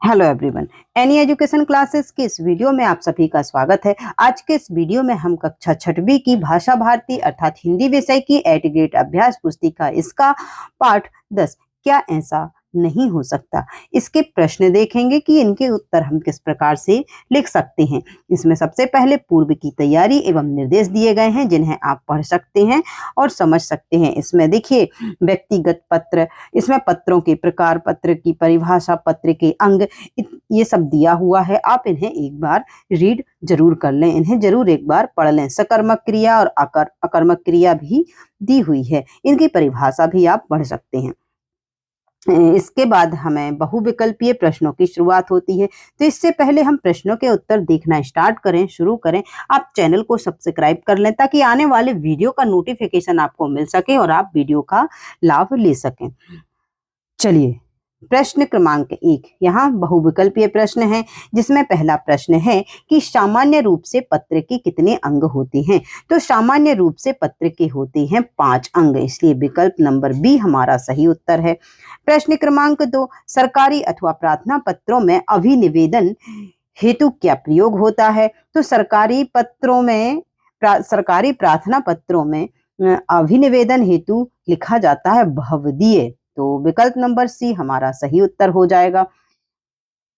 Hello everyone. Any education classes के इस video में आप सभी का स्वागत है। आज के इस वीडियो में हम कक्षा 6वीं की भाषा भारती अर्थात हिंदी विषय की एट ग्रेड अभ्यास पुस्तिका इसका पाठ 10 क्या ऐसा नहीं हो सकता, इसके प्रश्न देखेंगे कि इनके उत्तर हम किस प्रकार से लिख सकते हैं। इसमें सबसे पहले पूर्व की तैयारी एवं निर्देश दिए गए हैं जिन्हें आप पढ़ सकते हैं और समझ सकते हैं। इसमें देखिए व्यक्तिगत पत्र, इसमें पत्रों के प्रकार, पत्र की परिभाषा, पत्र के अंग, ये सब दिया हुआ है। आप इन्हें एक बार रीड जरूर कर लें, इन्हें जरूर एक बार पढ़ लें। सकर्मक क्रिया और अकर्मक क्रिया भी दी हुई है, इनकी परिभाषा भी आप पढ़ सकते हैं। इसके बाद हमें बहुविकल्पीय प्रश्नों की शुरुआत होती है। तो इससे पहले हम प्रश्नों के उत्तर देखना स्टार्ट करें, शुरू करें, आप चैनल को सब्सक्राइब कर लें ताकि आने वाले वीडियो का नोटिफिकेशन आपको मिल सके और आप वीडियो का लाभ ले सकें। चलिए, प्रश्न क्रमांक 1, यहाँ बहुविकल्पीय प्रश्न है जिसमें पहला प्रश्न है कि सामान्य रूप से पत्र के कितने अंग होते हैं। तो सामान्य रूप से पत्र के होते हैं 5 अंग, इसलिए विकल्प नंबर बी हमारा सही उत्तर है। प्रश्न क्रमांक 2, सरकारी अथवा प्रार्थना पत्रों में अभिनिवेदन हेतु क्या प्रयोग होता है। तो सरकारी प्रार्थना पत्रों में अभिनिवेदन हेतु लिखा जाता है भवदीय, तो विकल्प नंबर सी हमारा सही उत्तर हो जाएगा।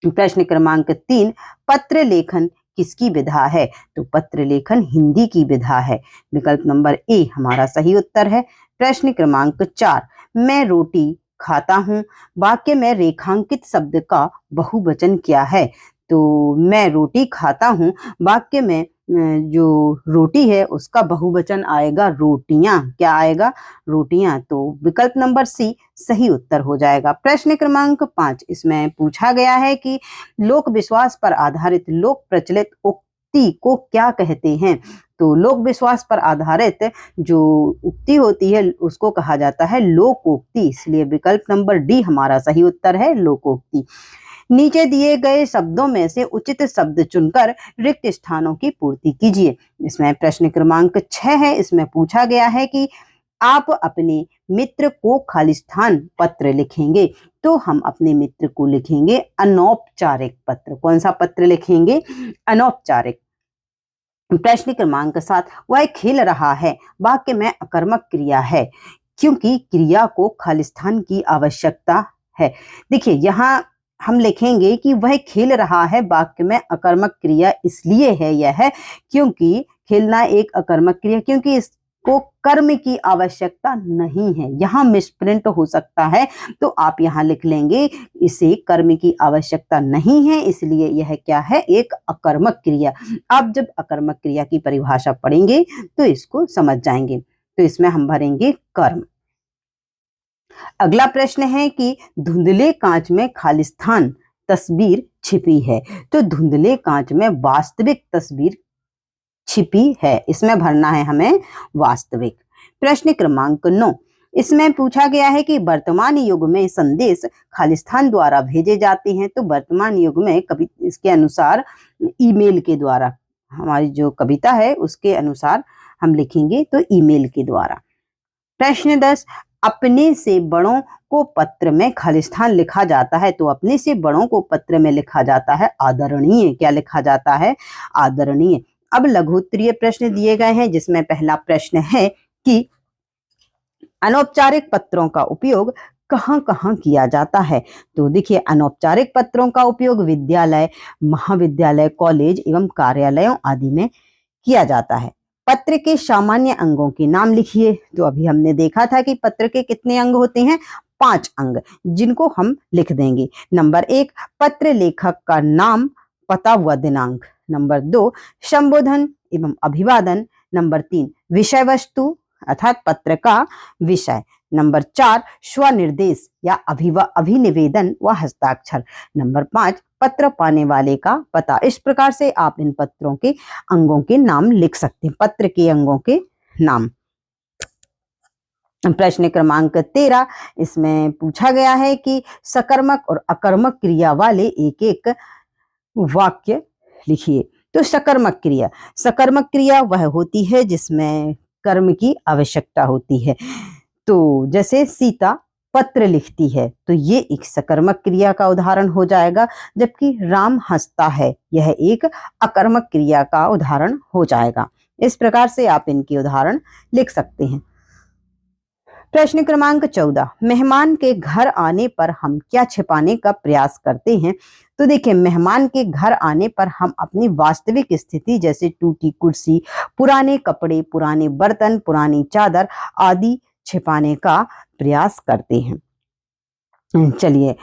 प्रश्न क्रमांक 3, पत्र लेखन किसकी विधा है। तो पत्र लेखन हिंदी की विधा है, विकल्प नंबर ए हमारा सही उत्तर है। प्रश्न क्रमांक 4, मैं रोटी खाता हूं, वाक्य में रेखांकित शब्द का बहुवचन क्या है। तो मैं रोटी खाता हूं, वाक्य में जो रोटी है उसका बहुवचन आएगा रोटियां। क्या आएगा? रोटियां, तो विकल्प नंबर सी सही उत्तर हो जाएगा। प्रश्न क्रमांक 5, इसमें पूछा गया है कि लोक विश्वास पर आधारित लोक प्रचलित उक्ति को क्या कहते हैं। तो लोक विश्वास पर आधारित जो उक्ति होती है उसको कहा जाता है लोकोक्ति, इसलिए विकल्प नंबर डी हमारा सही उत्तर है लोकोक्ति। नीचे दिए गए शब्दों में से उचित शब्द चुनकर रिक्त स्थानों की पूर्ति कीजिए। इसमें प्रश्न क्रमांक 6 है, इसमें पूछा गया है कि आप अपने मित्र को खालिस्तान पत्र लिखेंगे। तो हम अपने मित्र को लिखेंगे अनौपचारिक पत्र। कौन सा पत्र लिखेंगे? अनौपचारिक। प्रश्न क्रमांक 7, वह खेल रहा है, वाक्य में अकर्मक क्रिया है क्योंकि क्रिया को खालिस्तान की आवश्यकता है। देखिए यहाँ हम लिखेंगे कि वह खेल रहा है, वाक्य में अकर्मक क्रिया इसलिए है यह क्योंकि खेलना एक अकर्मक क्रिया, क्योंकि इसको कर्म की आवश्यकता नहीं है। यहाँ मिसप्रिंट हो सकता है, तो आप यहाँ लिख लेंगे इसे कर्म की आवश्यकता नहीं है, इसलिए यह क्या है? एक अकर्मक क्रिया। आप जब अकर्मक क्रिया की परिभाषा पढ़ेंगे तो इसको समझ जाएंगे। तो इसमें हम भरेंगे कर्म। अगला प्रश्न है कि धुंधले कांच में खालिस्तान तस्वीर छिपी है। तो धुंधले कांच में वास्तविक तस्वीर छिपी है, इसमें भरना है हमें वास्तविक। प्रश्न क्रमांक 9, इसमें पूछा गया है कि वर्तमान युग में संदेश खालिस्तान द्वारा भेजे जाते हैं। तो वर्तमान युग में कभी इसके अनुसार ईमेल के द्वारा, हमारी जो कविता है उसके अनुसार हम लिखेंगे तो ईमेल के द्वारा। प्रश्न 10, अपने से बड़ों को पत्र में खालिस्तान लिखा जाता है। तो अपने से बड़ों को पत्र में लिखा जाता है आदरणीय। क्या लिखा जाता है? आदरणीय। अब लघुत्तरीय प्रश्न दिए गए हैं जिसमें पहला प्रश्न है कि अनौपचारिक पत्रों का उपयोग कहाँ कहाँ किया जाता है। तो देखिए अनौपचारिक पत्रों का उपयोग विद्यालय, महाविद्यालय, कॉलेज एवं कार्यालयों आदि में किया जाता है। पत्र के सामान्य अंगों के नाम लिखिए। तो अभी हमने देखा था कि पत्र के कितने अंग होते हैं? 5 अंग, जिनको हम लिख देंगे। नंबर 1, पत्र लेखक का नाम, पता व दिनांक। नंबर 2, संबोधन एवं अभिवादन। नंबर 3, विषय वस्तु अर्थात पत्र का विषय। नंबर 4, स्वनिर्देश या अभिनिवेदन व हस्ताक्षर। नंबर 5, पत्र पाने वाले का पता। इस प्रकार से आप इन पत्रों के अंगों के नाम लिख सकते हैं, पत्र के अंगों के नाम। प्रश्न क्रमांक 13, इसमें पूछा गया है कि सकर्मक और अकर्मक क्रिया वाले एक एक वाक्य लिखिए। तो सकर्मक क्रिया वह होती है जिसमें कर्म की आवश्यकता होती है। तो जैसे सीता पत्र लिखती है, तो ये एक सकर्मक क्रिया का उदाहरण हो जाएगा, जबकि राम हंसता है यह एक अकर्मक क्रिया का उदाहरण हो जाएगा। इस प्रकार से आप इनके उदाहरण लिख सकते हैं। प्रश्न क्रमांक 14, मेहमान के घर आने पर हम क्या छिपाने का प्रयास करते हैं? तो देखिए, मेहमान के घर आने पर हम अपनी वास्तविक स्थिति जैसे टूटी कुर्सी, पुराने कपड़े, पुराने बर्तन, पुरानी चादर आदि छिपाने का प्रयास करते हैं। चलिए,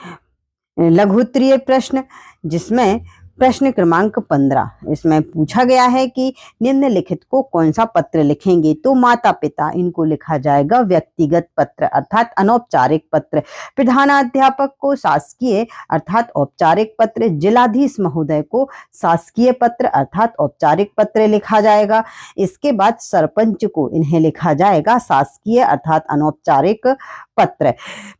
लघु उत्तरीय प्रश्न, जिसमें प्रश्न क्रमांक 15, इसमें पूछा गया है कि निम्नलिखित को कौन सा पत्र लिखेंगे? तो माता पिता, इनको लिखा जाएगा व्यक्तिगत पत्र अर्थात अनौपचारिक पत्र। प्रधानाध्यापक को शासकीय अर्थात औपचारिक पत्र। जिलाधीश महोदय को शासकीय पत्र अर्थात औपचारिक पत्र लिखा जाएगा। इसके बाद सरपंच को इन्हें लिखा जाएगा शासकीय अर्थात अनौपचारिक पत्र।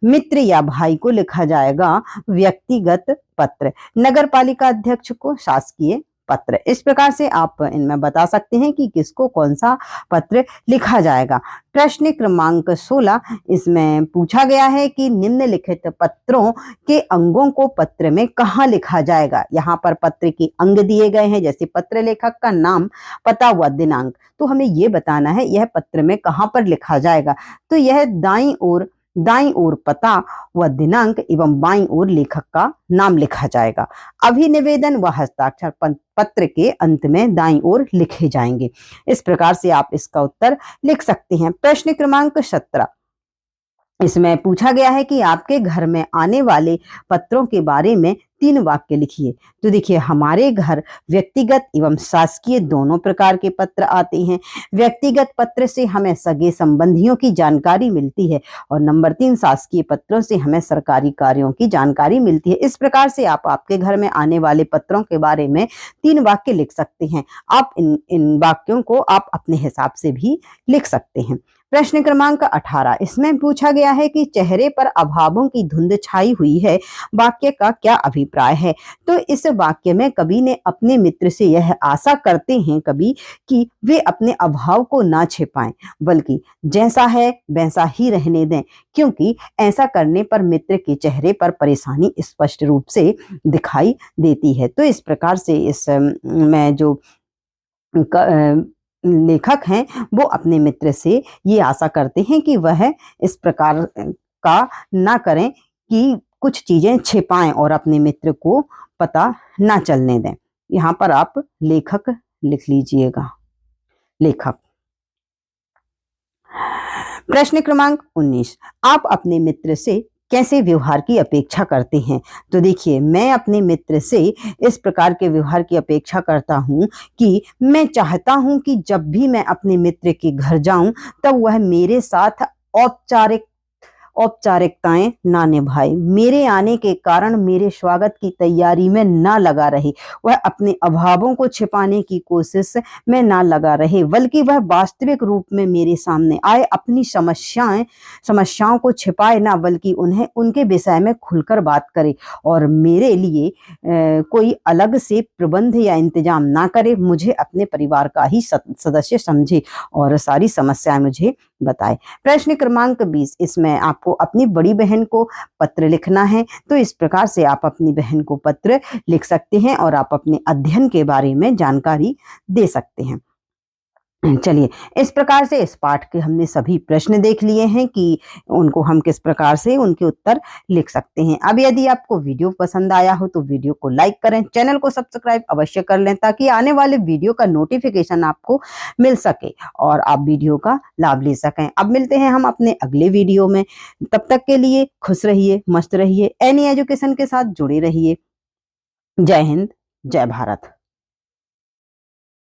मित्र या भाई को लिखा जाएगा व्यक्तिगत पत्र। नगर पालिका अध्यक्ष को शासकीय पत्र। इस प्रकार से आप इनमें बता सकते हैं कि किसको कौन सा पत्र लिखा जाएगा। प्रश्न क्रमांक 16, इसमें पूछा गया है कि निम्नलिखित पत्रों के अंगों को पत्र में कहाँ लिखा जाएगा? यहाँ पर पत्र के अंग दिए गए हैं, जैसे पत्र लेखक का नाम, पता व दिनांक। तो हमें ये बताना है यह पत्र में कहाँ पर लिखा जाएगा। तो यह दाईं ओर पता व दिनांक एवं बाईं ओर लेखक का नाम लिखा जाएगा। अभिनिवेदन व हस्ताक्षर पत्र के अंत में दाईं ओर लिखे जाएंगे। इस प्रकार से आप इसका उत्तर लिख सकते हैं। प्रश्न क्रमांक 17, इसमें पूछा गया है कि आपके घर में आने वाले पत्रों के बारे में 3 वाक्य लिखिए। तो देखिए, हमारे घर व्यक्तिगत एवं शासकीय दोनों प्रकार के पत्र आते हैं। व्यक्तिगत पत्र से हमें सगे संबंधियों की जानकारी मिलती है और नंबर 3 शासकीय पत्रों से हमें सरकारी कार्यों की जानकारी मिलती है। इस प्रकार से आप आपके घर में आने वाले पत्रों के बारे में 3 वाक्य लिख सकते हैं। आप इन वाक्यों को आप अपने हिसाब से भी लिख सकते हैं। प्रश्न क्रमांक 18, इसमें पूछा गया है कि चेहरे पर अभावों की धुंध छाई हुई है, वाक्य का क्या अभिप्राय है? तो इस वाक्य में कवि ने अपने मित्र से यह आशा करते हैं कवि कि वे अपने अभाव को ना छिपाएं, बल्कि जैसा है वैसा ही रहने दें, क्योंकि ऐसा करने पर मित्र के चेहरे पर परेशानी स्पष्ट रूप से दिखाई देती है। तो इस प्रकार से इसमें जो लेखक हैं वो अपने मित्र से ये आशा करते हैं कि वह इस प्रकार का ना करें कि कुछ चीजें छिपाएं और अपने मित्र को पता ना चलने दें। यहाँ पर आप लेखक लिख लीजिएगा, लेखक। प्रश्न क्रमांक 19, आप अपने मित्र से कैसे व्यवहार की अपेक्षा करते हैं? तो देखिए, मैं अपने मित्र से इस प्रकार के व्यवहार की अपेक्षा करता हूं कि मैं चाहता हूं कि जब भी मैं अपने मित्र के घर जाऊं तब वह मेरे साथ औपचारिकताएं ना निभाए, मेरे आने के कारण मेरे स्वागत की तैयारी में ना लगा रहे, वह अपने अभावों को छिपाने की कोशिश में ना लगा रहे, बल्कि वह वास्तविक रूप में मेरे सामने आए, अपनी समस्याओं को छिपाए ना, बल्कि उन्हें उनके विषय में खुलकर बात करे और मेरे लिए कोई अलग से प्रबंध या इंतजाम ना करे, मुझे अपने परिवार का ही सदस्य समझे और सारी समस्याएं मुझे बताए। प्रश्न क्रमांक 20, इसमें आपको अपनी बड़ी बहन को पत्र लिखना है। तो इस प्रकार से आप अपनी बहन को पत्र लिख सकते हैं और आप अपने अध्ययन के बारे में जानकारी दे सकते हैं। चलिए, इस प्रकार से इस पाठ के हमने सभी प्रश्न देख लिए हैं कि उनको हम किस प्रकार से उनके उत्तर लिख सकते हैं। अब यदि आपको वीडियो पसंद आया हो तो वीडियो को लाइक करें, चैनल को सब्सक्राइब अवश्य कर लें ताकि आने वाले वीडियो का नोटिफिकेशन आपको मिल सके और आप वीडियो का लाभ ले सकें। अब मिलते हैं हम अपने अगले वीडियो में, तब तक के लिए खुश रहिए, मस्त रहिए, एनी एजुकेशन के साथ जुड़े रहिए। जय हिंद, जय भारत।